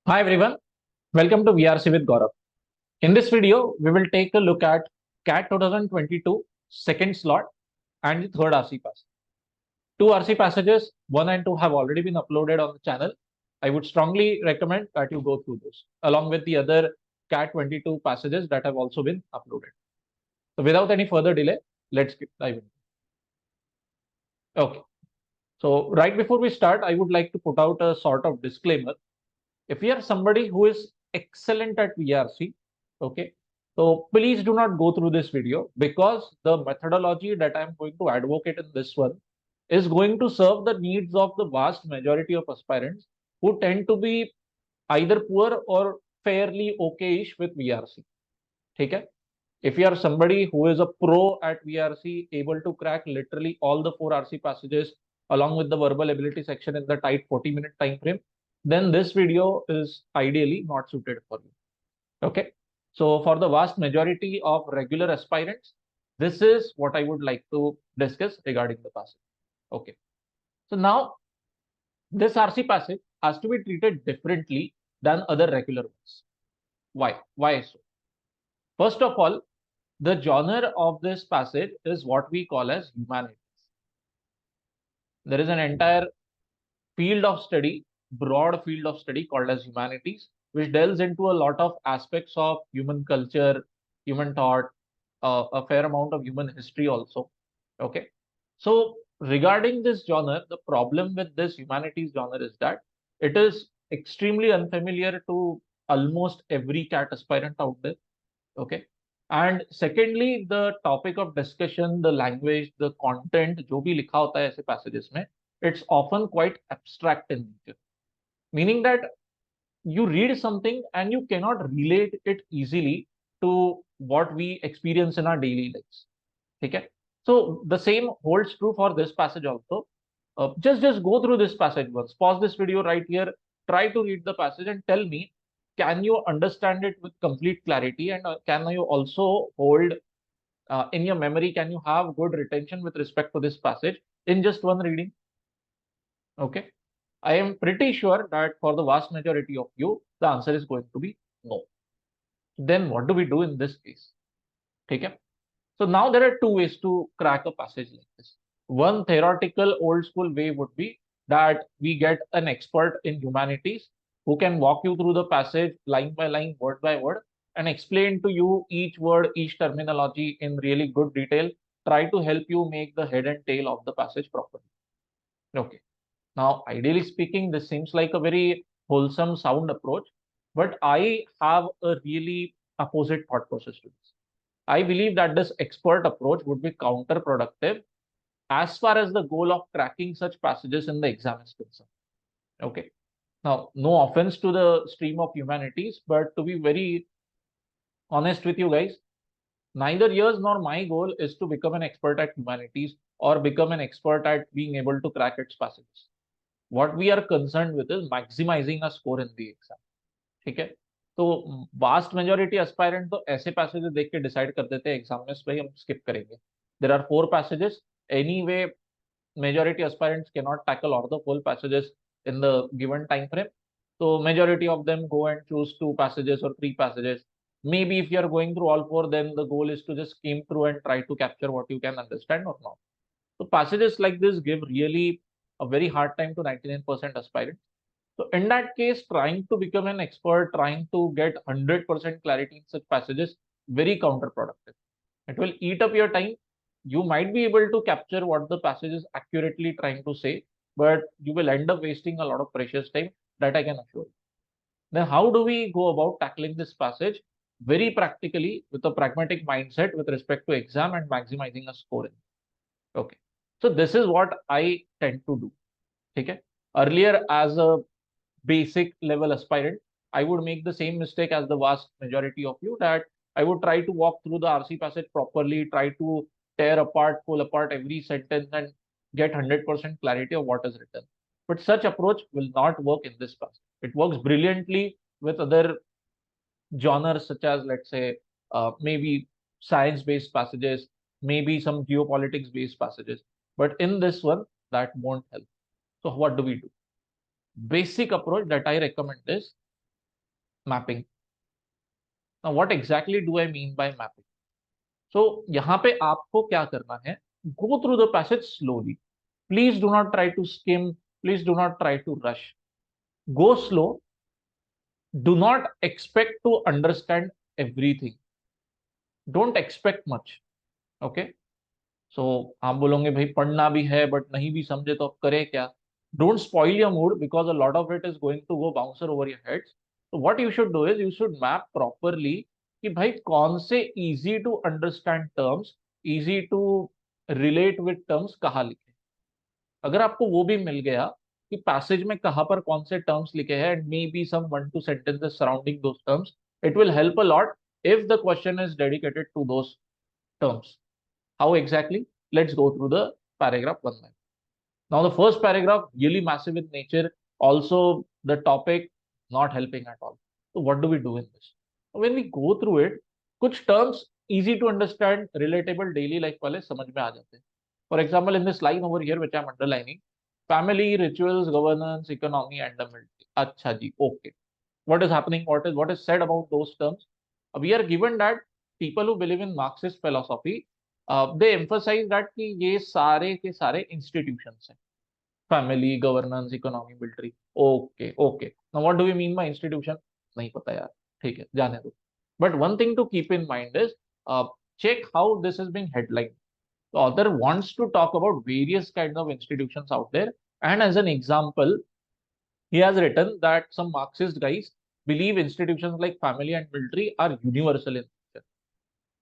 Hi everyone, welcome to VRC with Gaurav. In this video, we will take a look at CAT 2022 second slot and the third RC pass. Two RC passages, 1 and 2 have already been uploaded on the channel. I would strongly recommend that you go through those along with the other CAT 22 passages that have also been uploaded. So without any further delay, let's dive in. Okay, so right before we start, I would like to put out a sort of disclaimer. If you are somebody who is excellent at VRC, okay, so please do not go through this video because the methodology that I'm going to advocate in this one is going to serve the needs of the vast majority of aspirants who tend to be either poor or fairly okay-ish with VRC. Okay? If you are somebody who is a pro at VRC, able to crack literally all the 4 RC passages along with the verbal ability section in the tight 40-minute time frame, then this video is ideally not suited for you. Okay. So for the vast majority of regular aspirants, this is what I would like to discuss regarding the passage. Okay. So now this RC passage has to be treated differently than other regular ones. Why? Why so? First of all, the genre of this passage is what we call as humanities. There is an entire field of study, broad field of study called as humanities, which delves into a lot of aspects of human culture, human thought, a fair amount of human history also. Okay. So regarding this genre, the problem with this humanities genre is that it is extremely unfamiliar to almost every CAT aspirant out there. Okay. And secondly, the topic of discussion, the language, the content, जो भी लिखा होता है ऐसे passages में, it's often quite abstract in nature, meaning that you read something and you cannot relate it easily to what we experience in our daily lives. Okay? So the same holds true for this passage also. Just go through this passage once. Pause this video right here. Try to read the passage and tell me, can you understand it with complete clarity, and can you also hold in your memory? Can you have good retention with respect to this passage in just one reading? Okay. I am pretty sure that for the vast majority of you, the answer is going to be no. Then what do we do in this case? Okay. So now there are two ways to crack a passage like this. One theoretical old school way would be that we get an expert in humanities who can walk you through the passage line by line, word by word, and explain to you each word, each terminology in really good detail, try to help you make the head and tail of the passage properly. Okay. Now, ideally speaking, this seems like a very wholesome, sound approach, but I have a really opposite thought process to this. I believe that this expert approach would be counterproductive as far as the goal of cracking such passages in the exam is concerned. Okay. Now, no offense to the stream of humanities, but to be very honest with you guys, neither yours nor my goal is to become an expert at humanities or become an expert at being able to crack its passages. What we are concerned with is maximizing a score in the exam. ठीक है, तो vast majority aspirant तो ऐसे passages देख के decide कर देते हैं एग्जाम में भाई हम स्किप करेंगे. There are 4 passages anyway. Majority aspirants cannot tackle all the full passages in the given time frame, so majority of them go and choose 2 passages or 3 passages. Maybe if you are going through all 4, then the goal is to just skim through and try to capture what you can understand or not. So passages like this give really a very hard time to 99% aspirants. So in that case, trying to become an expert, trying to get 100% clarity in such passages, very counterproductive. It will eat up your time. You might be able to capture what the passage is accurately trying to say, but you will end up wasting a lot of precious time, that I can assure you. Then how do we go about tackling this passage? Very practically, with a pragmatic mindset with respect to exam and maximizing a score. Okay. So this is what I tend to do. Okay. Earlier, as a basic level aspirant, I would make the same mistake as the vast majority of you, that I would try to walk through the RC passage properly, try to tear apart, pull apart every sentence and get 100% clarity of what is written. But such approach will not work in this passage. It works brilliantly with other genres such as, let's say, maybe science-based passages, maybe some geopolitics-based passages. But in this one, that won't help. So what do we do? Basic approach that I recommend is mapping. Now what exactly do I mean by mapping? So यहाँ पे आपको क्या करना है, go through the passage slowly. Please do not try to skim, please do not try to rush. Go slow. Do not expect to understand everything. Don't expect much. Okay. So आप बोलोगे भाई पढ़ना भी है बट नहीं भी समझे तो अब करें क्या? Don't spoil your mood because a lot of it is going to go bouncer over your heads. So what you should do is you should map properly कि भाई कौन से easy to understand terms, easy to relate with terms कहाँ लिखे. अगर आपको वो भी मिल गया कि पैसेज में कहां पर कौन से टर्म्स लिखे हैं and maybe some 1-2 sentences surrounding those terms, it will help a lot if the question is dedicated to those terms. How exactly? Let's go through the paragraph one by one. Now the first paragraph really massive in nature, also the topic not helping at all. So what do we do in this? When we go through it, कुछ terms easy to understand, relatable daily life वाले समझ में आ जाते हैं. For example, in this line over here which I'm underlining, family, rituals, governance, economy and the military. अच्छा जी, okay. What is happening? What is said about those terms? We are given that people who believe in Marxist philosophy, they emphasize that कि ये सारे के सारे institutions हैं. Family, governance, economy, military. Okay okay. Now what do we mean by institution? नहीं पता यार, ठीक है जाने दो. But one thing to keep in mind is, check how this is being headlined. The author wants to talk about various kinds of institutions out there, and as an example, he has written that some Marxist guys believe institutions like family and military are universal in nature,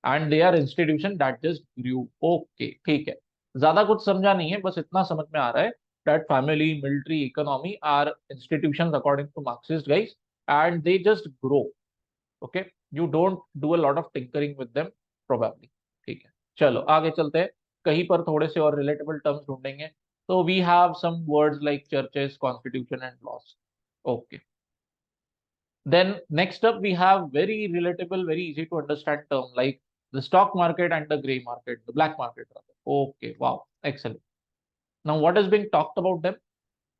and they are institution that just grew. Okay, ठीक है, ज्यादा कुछ समझा नहीं है, बस इतना समझ में आ रहा है that family, military, economy are institutions according to Marxist guys, and they just grow. Okay, you don't do a lot of tinkering with them probably. ठीक है, चलो आगे चलते हैं. कहीं पर थोड़े से और रिलेटेबल टर्म्स ढूंढेंगे. तो we have some words like churches, constitution and laws. Okay. Then next up we have very relatable, very easy to understand term like the stock market and the gray market, the black market rather. Okay, wow, excellent. Now what is being talked about them?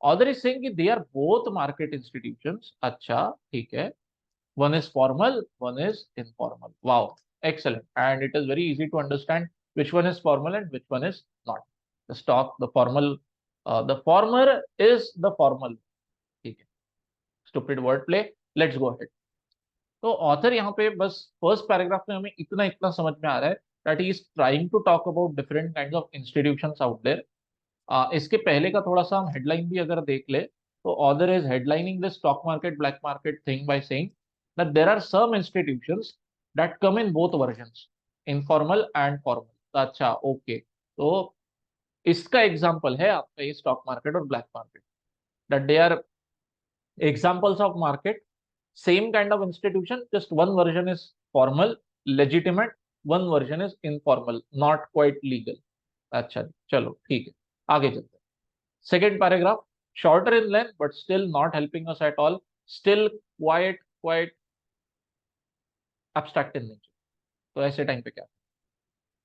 Author is saying that they are both market institutions. Acha, theek hai. One is formal, one is informal. Wow, excellent. And it is very easy to understand which one is formal and which one is not. The stock, the formal, the former is the formal. ठीक है. Stupid wordplay. Let's go ahead. तो author यहाँ पे बस first paragraph में हमें इतना इतना समझ में आ रहा है that he is trying to talk about different kinds of institutions out there. इसके पहले का थोड़ा सा हम हेडलाइन भी अगर देख ले तो author is headlining the stock market black market thing by saying that there are some institutions that come in both versions, informal and formal. अच्छा ओके. तो इसका एग्जांपल है आपका ये स्टॉक मार्केट और black market, that they are examples of market, same kind of institution, just one version is formal, legitimate, one version is informal, not quite legal. अच्छा जी, चलो ठीक है, आगे चलते हैं. Second paragraph, shorter in length but still not helping us at all, still quite abstract in nature. तो ऐसे time पे क्या?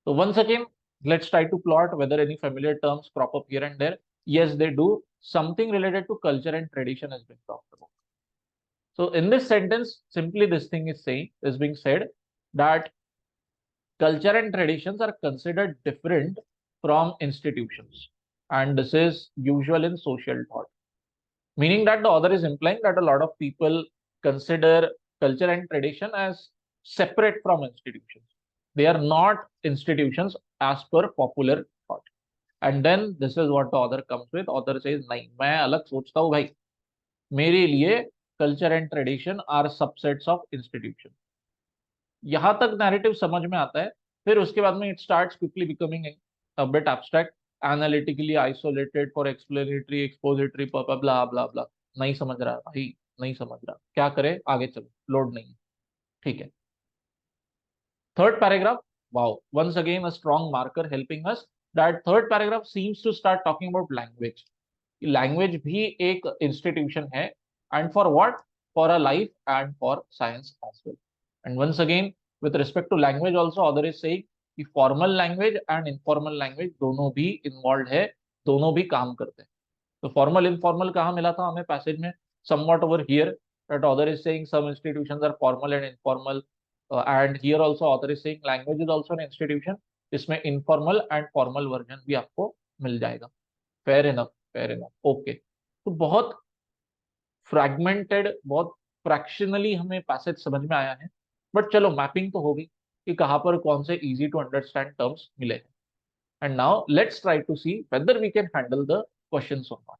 तो once again, let's try to plot whether any familiar terms crop up here and there. Yes, they do. Something related to culture and tradition has been talked about. So in this sentence, simply this thing is being said that culture and traditions are considered different from institutions, and this is usual in social thought. Meaning that the author is implying that a lot of people consider culture and tradition as separate from institutions. They are not institutions as per popular thought. And then this is what the author comes with. Author says, नहीं, मैं अलग सोचता हूँ भाई. मेरे लिए culture and tradition are subsets of institution. यहां तक नैरेटिव समझ में आता है. फिर उसके बाद में it starts quickly becoming a bit abstract, analytically isolated for explanatory, expository, blah blah blah. नहीं समझ रहा भाई, नहीं समझ रहा, क्या करे, आगे चलो, लोड नहीं. ठीक है. Third paragraph, wow, once again a strong marker helping us that third paragraph seems to start talking about language. Language भी एक इंस्टीट्यूशन है, and for what, for a life and for science as well. And once again with respect to language also author is saying कि formal language and informal language दोनों भी involve है, दोनों भी काम करते हैं. तो फॉर्मल इनफॉर्मल कहाँ मिला था हमें पैसेज में? Somewhat over here. that author is saying some institutions are formal and informal, and here also author is saying language is also an institution, इसमें informal and formal version भी आपको मिल जाएगा. Fair enough, fair enough. Okay. तो बहुत fragmented, बहुत फ्रैक्शनली हमें passage समझ में आया है, बट चलो मैपिंग तो हो गई कि कहाँ पर कौन से इजी टू अंडरस्टैंड टर्म्स मिले हैं. And now let's try to see whether we can handle the questions और नॉट.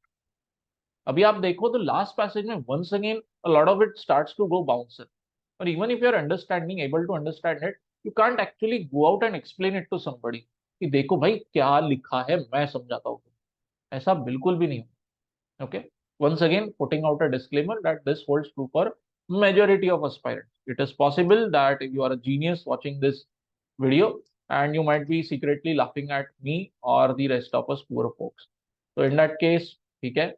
अभी आप देखो तो लास्ट पैसेज में once again a lot of it starts to go bouncer, और even if you are understanding able to understand it, you can't actually go out and explain it to somebody कि देखो भाई क्या लिखा है, मैं समझाता हूँ. ऐसा बिल्कुल भी नहीं. Okay. Once again, putting out a disclaimer that this holds true for majority of aspirants. It is possible that if you are a genius watching this video and you might be secretly laughing at me or the rest of us poor folks. So in that case, okay,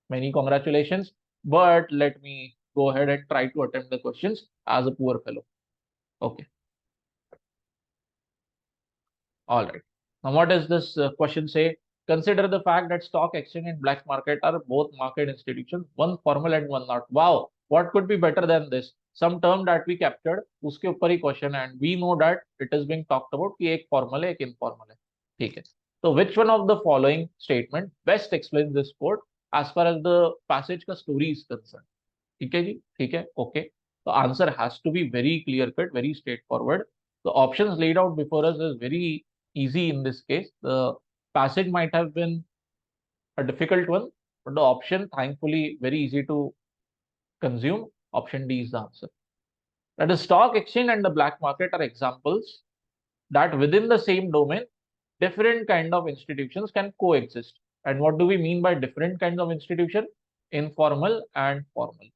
many congratulations. But let me go ahead and try to attempt the questions as a poor fellow. Okay. All right. Now, what does this question say? Consider the fact that stock exchange and black market are both market institutions, one formal and one not. Wow, what could be better than this? Some term that we captured, उसके ऊपर ही question, and we know that it is being talked about कि एक formal है, एक informal है. ठीक है. So which one of the following statement best explains this quote as far as the passage का story is concerned? ठीक है जी, ठीक है, okay. The answer has to be very clear cut, very straightforward. The options laid out before us is very easy in this case. The passage might have been a difficult one, but the option, thankfully, very easy to consume. Option D is the answer. That the stock exchange and the black market are examples that within the same domain, different kind of institutions can coexist. And what do we mean by different kinds of institution? Informal and formal,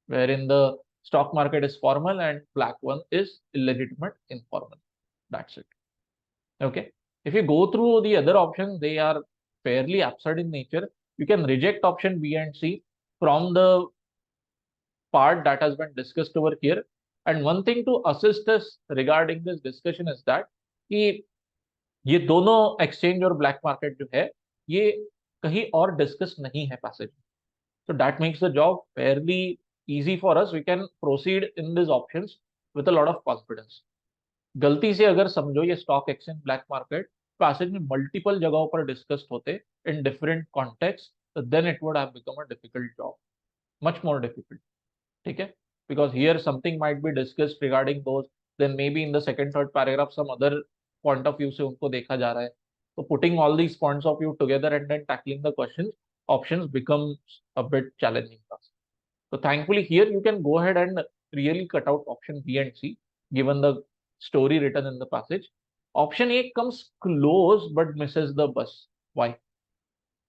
wherein the stock market is formal and black one is illegitimate informal. That's it. Okay. If you go through the other options, they are fairly absurd in nature. You can reject option B and C from the part that has been discussed over here. And one thing to assist us regarding this discussion is that कि ये दोनों exchange और black market जो है ये कहीं और discuss नहीं है passage. So that makes the job fairly easy for us. We can proceed in these options with a lot of confidence. गलती से अगर समझो ये stock exchange black market passage में मल्टीपल जगहों पर डिस्कस्ड होते in different context, then it would have become a difficult job, much more difficult. ठीक है, because here something might be discussed regarding those, then may be in the second third paragraph some other point of view से उनको देखा जा रहा है. तो putting all these points of view together and then tackling the questions options becomes a bit challenging task. So thankfully here you can go ahead and really cut out option B and C given the story written in the passage. Option A comes close but misses the bus. Why?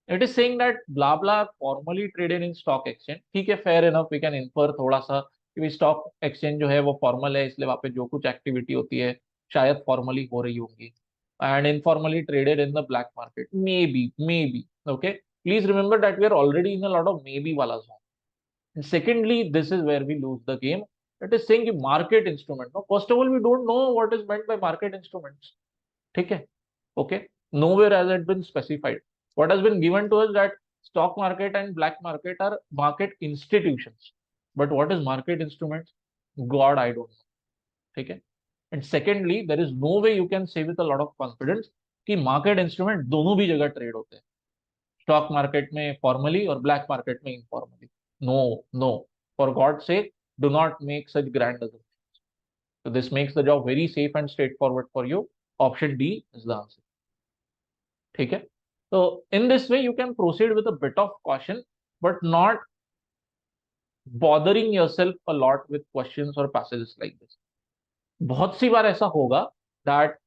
It is saying that blah blah formally traded in stock exchange. ठीक है, fair enough, we can infer थोड़ा सा कि stock exchange जो है वो formal है, इसलिए वहाँ पे जो कुछ activity होती है शायद formally हो रही होंगी. And informally traded in the black market. Maybe. Okay. Please remember that we are already in a lot of maybe wala zone. And secondly, this is where we lose the game. It is saying market instrument. No, first of all, we don't know what is meant by market instruments. ठीक है, okay. Nowhere has it been specified. What has been given to us that stock market and black market are market institutions. But what is market instruments? God, I don't know. ठीक है. And secondly, there is no way you can say with a lot of confidence कि market instrument दोनों भी जगह trade होते हैं. Stock market में formally और black market में informally. No. For God's sake, do not make such grand assumptions. So this makes the job very safe and straightforward for you. Option D is the answer. ठीक है? So in this way, you can proceed with a bit of caution, but not bothering yourself a lot with questions or passages like this. बहुत सी बार ऐसा होगा that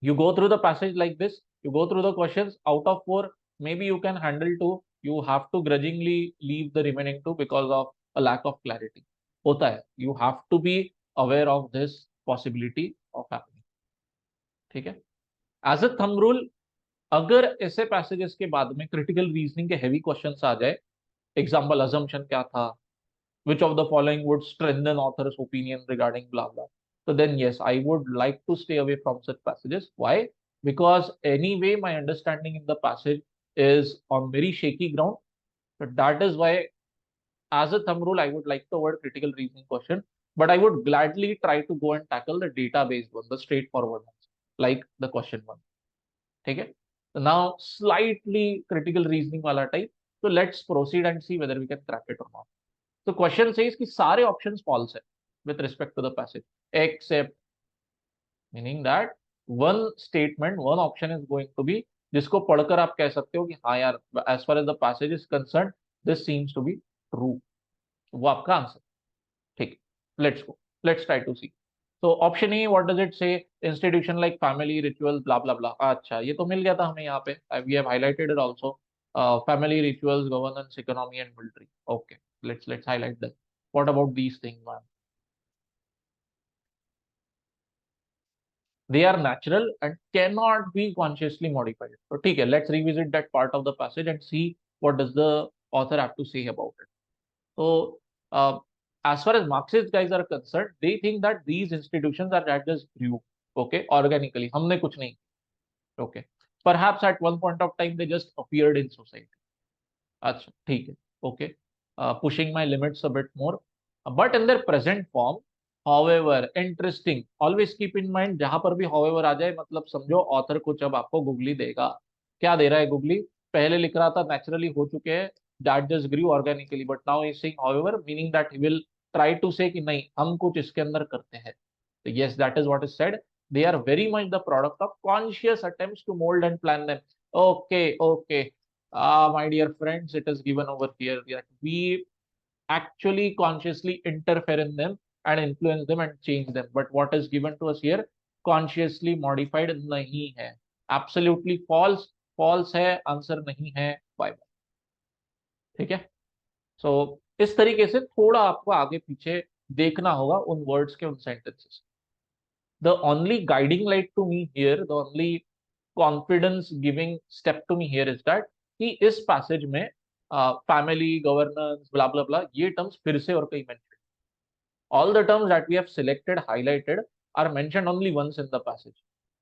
you go through the passage like this, you go through the questions, out of 4, maybe you can handle 2, you have to grudgingly leave the remaining 2 because of a lack of clarity. होता है, you have to be aware of this possibility of happening. ठीक है, as a thumb rule, अगर ऐसे passages के बाद में critical reasoning के heavy questions आ जाए, example assumption क्या था, which of the following would strengthen author's opinion regarding blah blah, so then yes, I would like to stay away from such passages. Why? Because anyway my understanding in the passage is on very shaky ground. But that is why as a thumb rule, I would like to avoid critical reasoning question, but I would gladly try to go and tackle the database one, the straightforward ones, like the question one. Okay. So now slightly critical reasoning wala type. So let's proceed and see whether we can crack it or not. So question says कि सारे options false है with respect to the passage, except, meaning that one statement, one option is going to be जिसको पढ़कर आप कह सकते हो कि हाँ यार, as far as the passage is concerned, this seems to be true. वो आपका आंसर. ठीक है, let's go. Let's try to see. So option A, what does it say? Institution like family, rituals, blah blah blah. अच्छा, ये तो मिल गया था हमें यहाँ पे. We have highlighted it also. Family, rituals, governance, economy, and military. Okay, let's highlight them. What about these things, man? They are natural and cannot be consciously modified. So ठीक है, let's revisit that part of the passage and see what does the author have to say about it. So uh, as far as Marxist guys are concerned, they think that these institutions are that just grew, okay, organically. हमने कुछ नहीं, okay. Perhaps at one point of time they just appeared in society. अच्छा, ठीक है, okay. Pushing my limits a bit more, but in their present form, however, interesting. Always keep in mind, जहां पर भी however आ जाए, मतलब समझो author कुछ अब आपको गूगली देगा. क्या दे रहा है गूगली? पहले लिख रहा था नेचुरली हो चुके हैं, that just grew organically, but now he's saying however, meaning that he will try to say कि नहीं, हम कुछ इसके अंदर करते हैं. So yes, that is what is said. They are very much the product of conscious attempts to mold and plan them. Okay, okay. My dear friends, it is given over here that we actually consciously interfere in them and influence them and change them. But what is given to us here, consciously modified nahi hai. Absolutely false. False है, answer नहीं है. Bye bye. ठीक है. सो इस तरीके से थोड़ा आपको आगे पीछे देखना होगा उन वर्ड्स के, उन sentences. The only guiding light to me here, the only confidence giving step to me here is that कि इस पैसेज में फैमिली, गवर्नेंस, ब्ला ब्ला ब्ला, ये टर्म्स फिर से और कहीं mention. All the terms that we have selected, highlighted, are mentioned only once in the passage,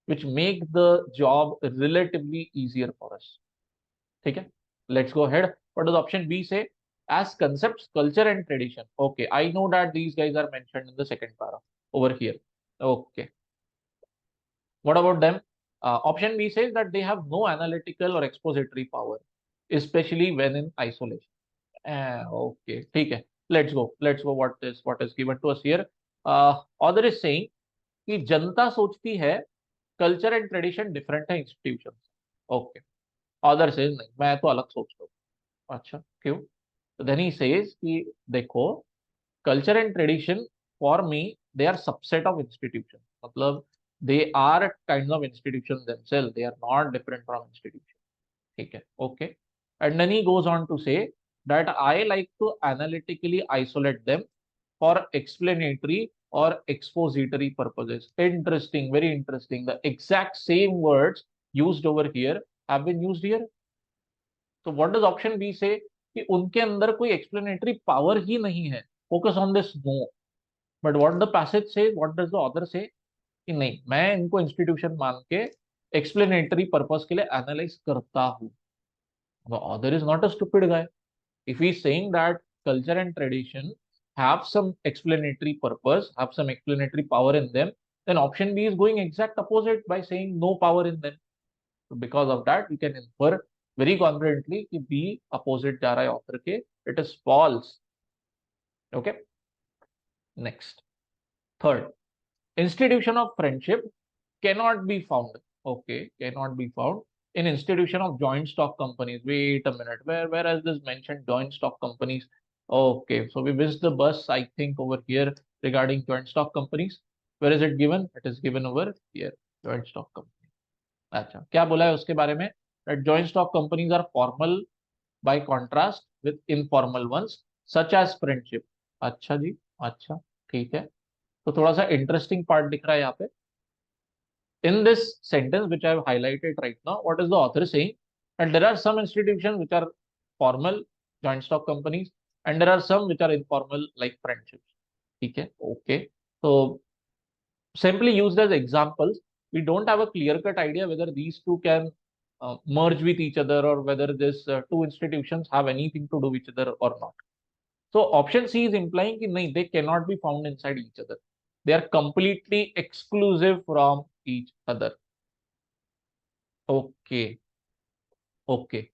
which make the job relatively easier for us. ठीक है, let's go ahead. What does option B say? As concepts, culture and tradition. Okay, I know that these guys are mentioned in the second paragraph over here. Okay, what about them? Option B says that they have no analytical or expository power, especially when in isolation. Okay, ठीक है. Let's go. Let's go. What is given to us here? Author is saying कि जनता सोचती है culture and tradition different है institution. Okay, author says नहीं, मैं तो अलग सोचता हूँ. अच्छा, क्यों? तो देन ही सेज कि देखो, culture and tradition for me they are subset of institution. मतलब they are kinds of institutions themselves. They are not different from institutions. ठीक है, okay. And then he goes on to say that I like to analytically isolate them for explanatory or expository purposes. Interesting, very interesting. The exact same words used over here have been used here. So what does option B say? कि उनके अंदर कोई explanatory power ही नहीं है. Focus on this, no. But what the passage says, what does the author say? कि नहीं, मैं इनको इंस्टीट्यूशन मान के एक्सप्लेनेटरी पर्पस के लिए एनालाइज करता हूं. The author is not a stupid guy. If he's saying that culture and tradition have some explanatory purpose, have some explanatory power in them, then option B is going exact opposite by saying no power in them. So because of that, we can infer very confidently कि B opposite जा रहा है author के. It is false. Okay. Next, third, institution of friendship cannot be found. Okay, cannot be found in institution of joint stock companies. Wait a minute, where has this mentioned joint stock companies? Okay, so we missed the bus, I think, over here regarding joint stock companies. Where is it given? It is given over here, joint stock company. अच्छा, क्या बोला है उसके बारे में? That joint stock companies are formal by contrast with informal ones such as friendship. अच्छा जी, अच्छा, ठीक है. तो थोड़ा सा इंटरेस्टिंग पार्ट दिख रहा है यहाँ पे. In this sentence which I have highlighted right now, what is the author saying? And there are some institutions which are formal, joint stock companies, and there are some which are informal, like friendships. Okay, okay. So simply used as examples, we don't have a clear-cut idea whether these two can merge with each other or whether these two institutions have anything to do with each other or not. So option C is implying कि नहीं, they cannot be found inside each other. They are completely exclusive from each other. Okay, okay.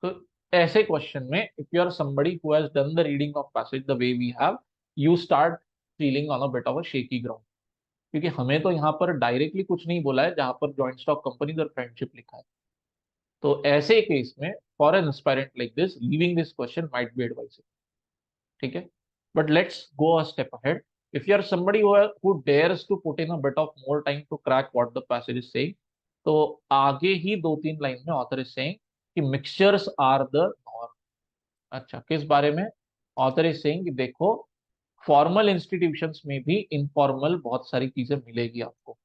So ऐसे question में if you are somebody who has done the reading of passage the way we have, you start feeling on a bit of a shaky ground. क्योंकि हमें तो यहाँ पर directly कुछ नहीं बोला है जहां पर जॉइंट स्टॉक कंपनीज और फ्रेंडशिप लिखा है. तो ऐसे केस में for an aspirant like this leaving this question might be advisable. ठीक है, but let's go a step ahead. If you are somebody who dares to put in a bit of more time to crack what the passage is saying, तो आगे ही दो तीन line में author is saying कि mixtures are the norm. अच्छा, किस बारे में? ऑथर इज सेइंग कि देखो, फॉर्मल इंस्टीट्यूशंस में भी इनफॉर्मल बहुत सारी चीजें मिलेगी आपको.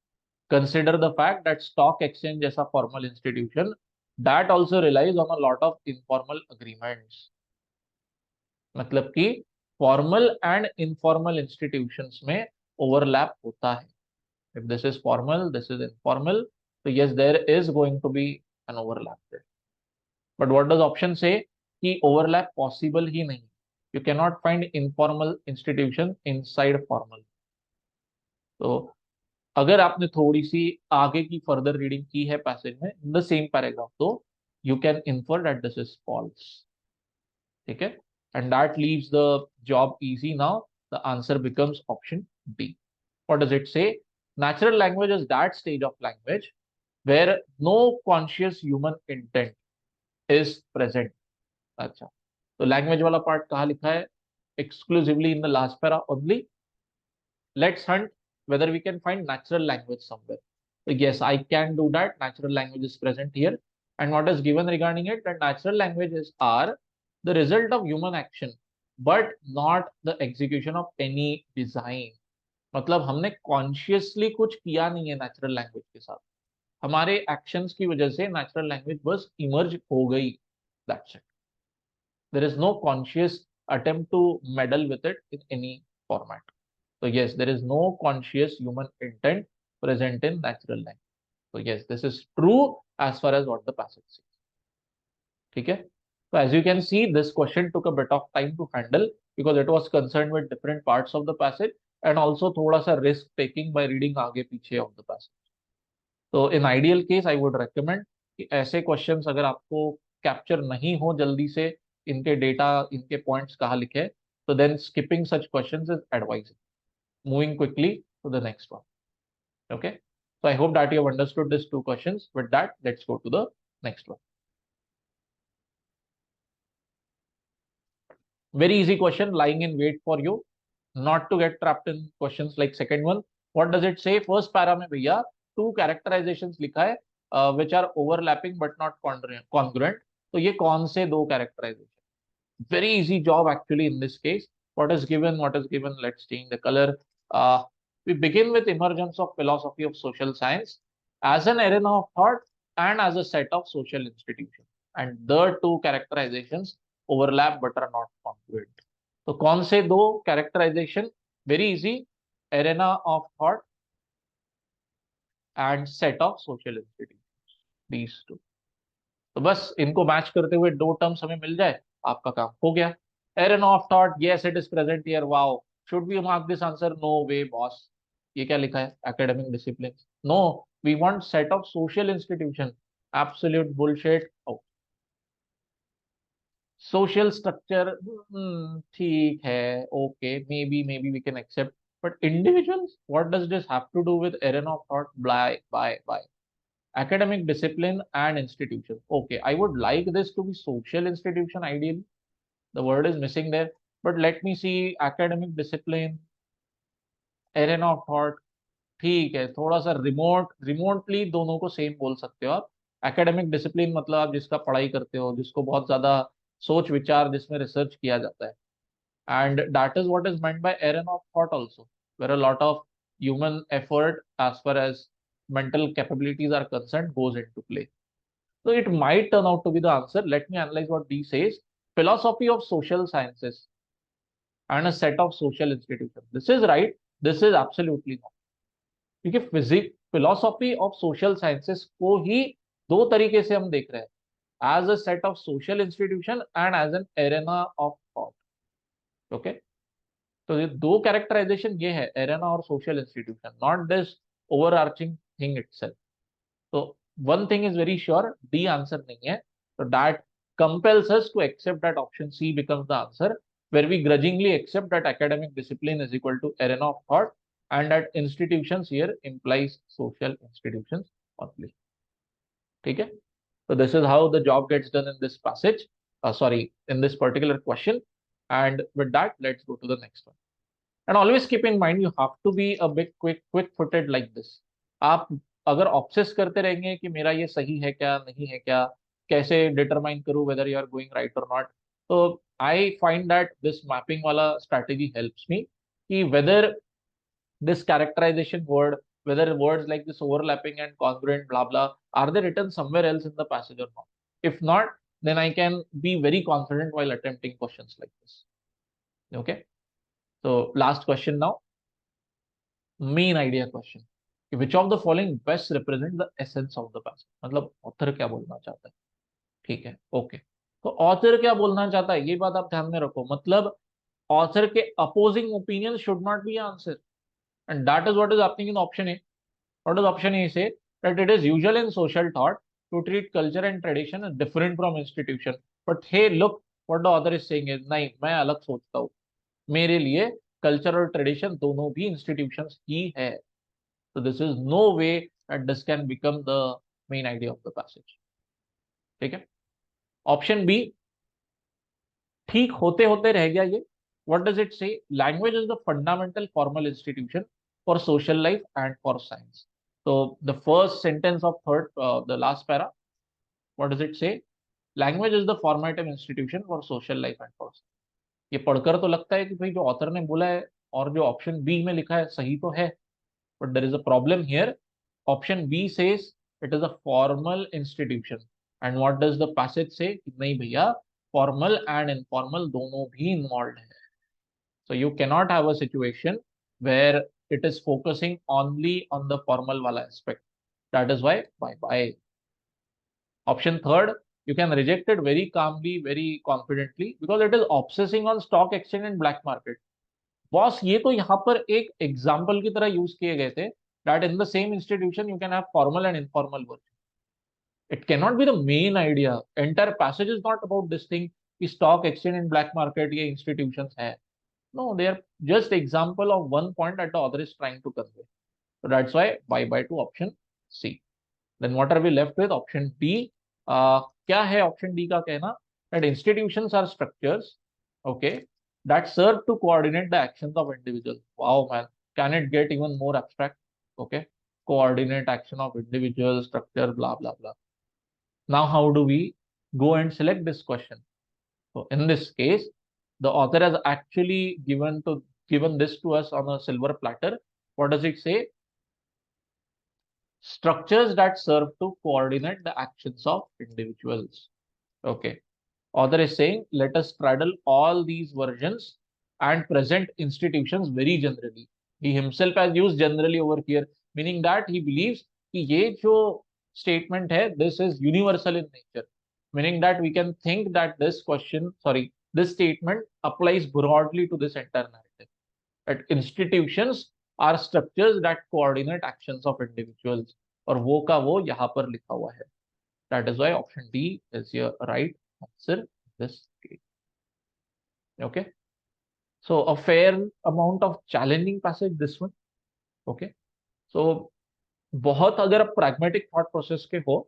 Consider the fact that stock exchange जैसा formal institution that also relies on a lot of informal agreements. मतलब कि फॉर्मल एंड इनफॉर्मल इंस्टीट्यूशंस में ओवरलैप होता है. If this is formal, this is informal, तो yes there is going to be an overlap there. But what does option say? कि overlap possible ही नहीं. You can not find informal institution inside formal. तो अगर आपने थोड़ी सी आगे की फर्दर रीडिंग की है पैसेज में इन द सेम पैराग्राफ, तो you can infer that this is false. ठीक है, and that leaves the job easy. Now the answer becomes option D. What does it say? Natural language is that stage of language where no conscious human intent is present. अच्छा, तो language वाला part कहाँ लिखा है? Exclusively in the last para only. Let's hunt whether we can find natural language somewhere. So yes, I can do that. Natural language is present here. And what is given regarding it? That natural languages are the result of human action, but not the execution of any design. मतलब हमने consciously कुछ किया नहीं है natural language के साथ. हमारे actions की वजह से नेचुरल लैंग्वेज बस इमर्ज हो गई. That's it. There is no conscious attempt to meddle with it in any format. So yes, there is no conscious human intent present in natural language. So yes, this is true as far as what the passage says. ठीक है? So as you can see, this question took a bit of time to handle because it was concerned with different parts of the passage and also थोड़ा सा risk taking by reading आगे पीछे of the passage. So in ideal case, I would recommend कि ऐसे questions अगर आपको capture नहीं हो जल्दी से, इनके data, इनके points कहाँ लिखे, तो then skipping such questions is advisable. Moving quickly to the next one. Okay, so I hope that you have understood these two questions. With that, let's go to the next one. Very easy question lying in wait for you, not to get trapped in questions like second one. What does it say? First para में भैया two characterizations लिखा है which are overlapping but not congruent. तो ये कौन से दो characterization? Very easy job actually in this case. What is given? What is given? Let's change the color. Uh, we begin with emergence of philosophy of social science as an arena of thought and as a set of social institutions. And the two characterizations overlap but are not congruent. So कौन से दो characterization? Very easy. Arena of thought and set of social institutions. These two. तो बस इनको match करते हुए दो terms हमें मिल जाए, आपका काम हो गया. Arena of thought, yes it is present here. Wow, should we mark this answer? No way boss. ये क्या लिखा है? Academic discipline. No, we want set of social institution. Absolute bullshit. Social structure ठीक है, okay, maybe we can accept, but individuals, what does this have to do with arena of thought? Bye. Academic discipline and institution. Okay, I would like this to be social institution ideally. The word is missing there. But let me see. Academic discipline, arena of thought. ठीक है, थोड़ा सा remotely दोनों को same बोल सकते हो आप. एकेडमिक डिसिप्लिन मतलब आप जिसका पढ़ाई करते हो, जिसको बहुत ज्यादा सोच विचार, जिसमें रिसर्च किया जाता है. And that is what is meant by arena of thought also, where a lot of human effort as far as mental capabilities are concerned goes into play. So it might turn out to be the answer. Let me analyze what D says. Philosophy of social sciences and a set of social institutions. This is right. This is absolutely not. क्योंकि physics, philosophy of social sciences को ही दो तरीके से हम देख रहे हैं, as a set of social institution and as an arena of thought. Okay, तो ये दो कैरेक्टराइजेशन ये है, एरेना और social institution, not this overarching thing itself. तो one thing is very sure, D answer नहीं है. So that compels us to accept that option C becomes the answer, where we grudgingly accept that academic discipline is equal to arena of thought, and that institutions here implies social institutions only. ठीक है? So this is how the job gets done in this passage. Sorry, in this particular question. And with that, let's go to the next one. And always keep in mind, you have to be a bit quick-footed like this. आप अगर obsess करते रहेंगे कि मेरा ये सही है क्या, नहीं है क्या, कैसे डिटरमाइन करूं whether you are going right or not, तो I find that this mapping वाला strategy helps me कि whether this characterization word, whether words like this overlapping and congruent, blah blah, are they written somewhere else in the passage or not. If not, then I can be very confident while attempting questions like this. Okay, so last question now. Main idea question कि which of the following best represent the essence of the passage, मतलब author क्या बोलना चाहता है. ठीक है, okay. तो author क्या बोलना चाहता है ये बात आप ध्यान में रखो. मतलब ऑथर के opposing opinion should not be answer, and that is what is happening in option A. What is option A say that it is usual in social thought to treat culture and tradition as different from institution, but hey look what the author is saying is, नहीं मैं अलग सोचता हूँ, मेरे लिए culture और tradition दोनों भी इंस्टीट्यूशंस ही है. So this is no way that this can become the main idea of the passage. ठीक है. ऑप्शन बी ठीक होते होते रह गया ये. What does it say? Language is the fundamental formal institution for social life and for science. So the first sentence of the last para, what does it say? Language is the formative institution for social life and for science. ये पढ़कर तो लगता है कि भाई जो author ने बोला है और जो ऑप्शन बी में लिखा है सही तो है, but there is a problem here. Option B says it is a formal institution, and what does the passage say? नहीं भैया, formal and informal दोनों भी involved है. So you cannot have a situation where it is focusing only on the formal wala aspect. That is why bye bye. Option third, you can reject it very calmly, very confidently, because it is obsessing on stock exchange and black market. Boss ये तो यहाँ पर एक example की तरह use किए गए थे, that in the same institution you can have formal and informal work. It can not be the main idea. Entire passage is not about this thing कि stock exchange and black market ये institutions है. No, they are just example of one point that the author is trying to convey. So that's why bye bye to option C. Then what are we left with? Option D. क्या है option D का कहना? That institutions are structures, okay, that serve to coordinate the actions of individuals. Wow, man, can it get even more abstract? Okay, coordinate action of individuals, structure, blah blah blah. Now how do we go and select this question? So in this case, the author has actually given this to us on a silver platter. What does it say? Structures that serve to coordinate the actions of individuals. Okay, author is saying let us straddle all these versions and present institutions very generally. He himself has used generally over here, meaning that he believes कि ये जो statement है, this is universal in nature, meaning that we can think that this statement applies broadly to this entire narrative. That institutions are structures that coordinate actions of individuals, और वो का वो यहाँ पर लिखा हुआ है. That is why option D is your right answer in this case. Okay, so a fair amount of challenging passage this one. Okay, so बहुत अगर आप pragmatic thought process के हो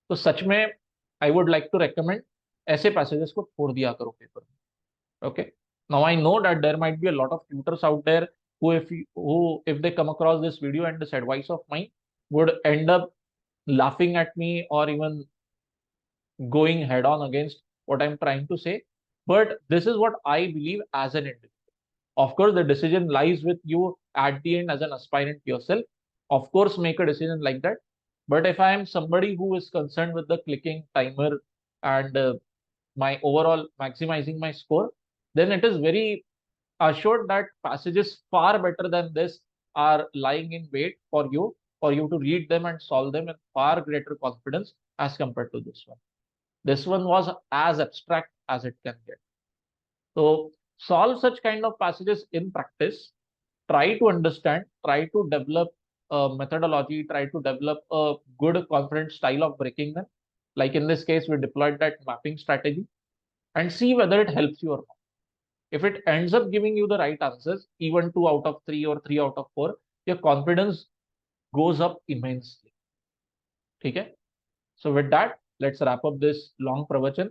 तो सच में I would like to recommend ऐसे passages को छोड़ दिया करो पेपर में. Okay, now I know that there might be a lot of tutors out there who if they come across this video and this advice of mine would end up laughing at me or even going head on against what I'm trying to say. But this is what I believe as an individual. Of course, the decision lies with you at the end as an aspirant yourself. Of course, make a decision like that. But if I am somebody who is concerned with the clicking timer and my overall maximizing my score, then it is very assured that passages far better than this are lying in wait for you to read them and solve them with far greater confidence as compared to this one. This one was as abstract as it can get. So solve such kind of passages in practice, try to understand, try to develop a methodology, try to develop a good confident style of breaking them. Like in this case, we deployed that mapping strategy, and see whether it helps you or not. If it ends up giving you the right answers, even 2 out of 3 or 3 out of 4, your confidence goes up immensely. Okay. So with that, let's wrap up this long pravachan.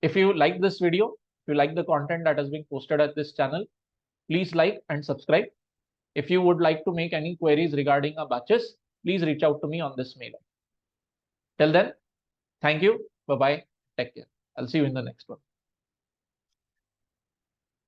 If you like this video, if you like the content that has been posted at this channel, please like and subscribe. If you would like to make any queries regarding our batches, please reach out to me on this mail. Till then, thank you. Bye-bye. Take care. I'll see you in the next one.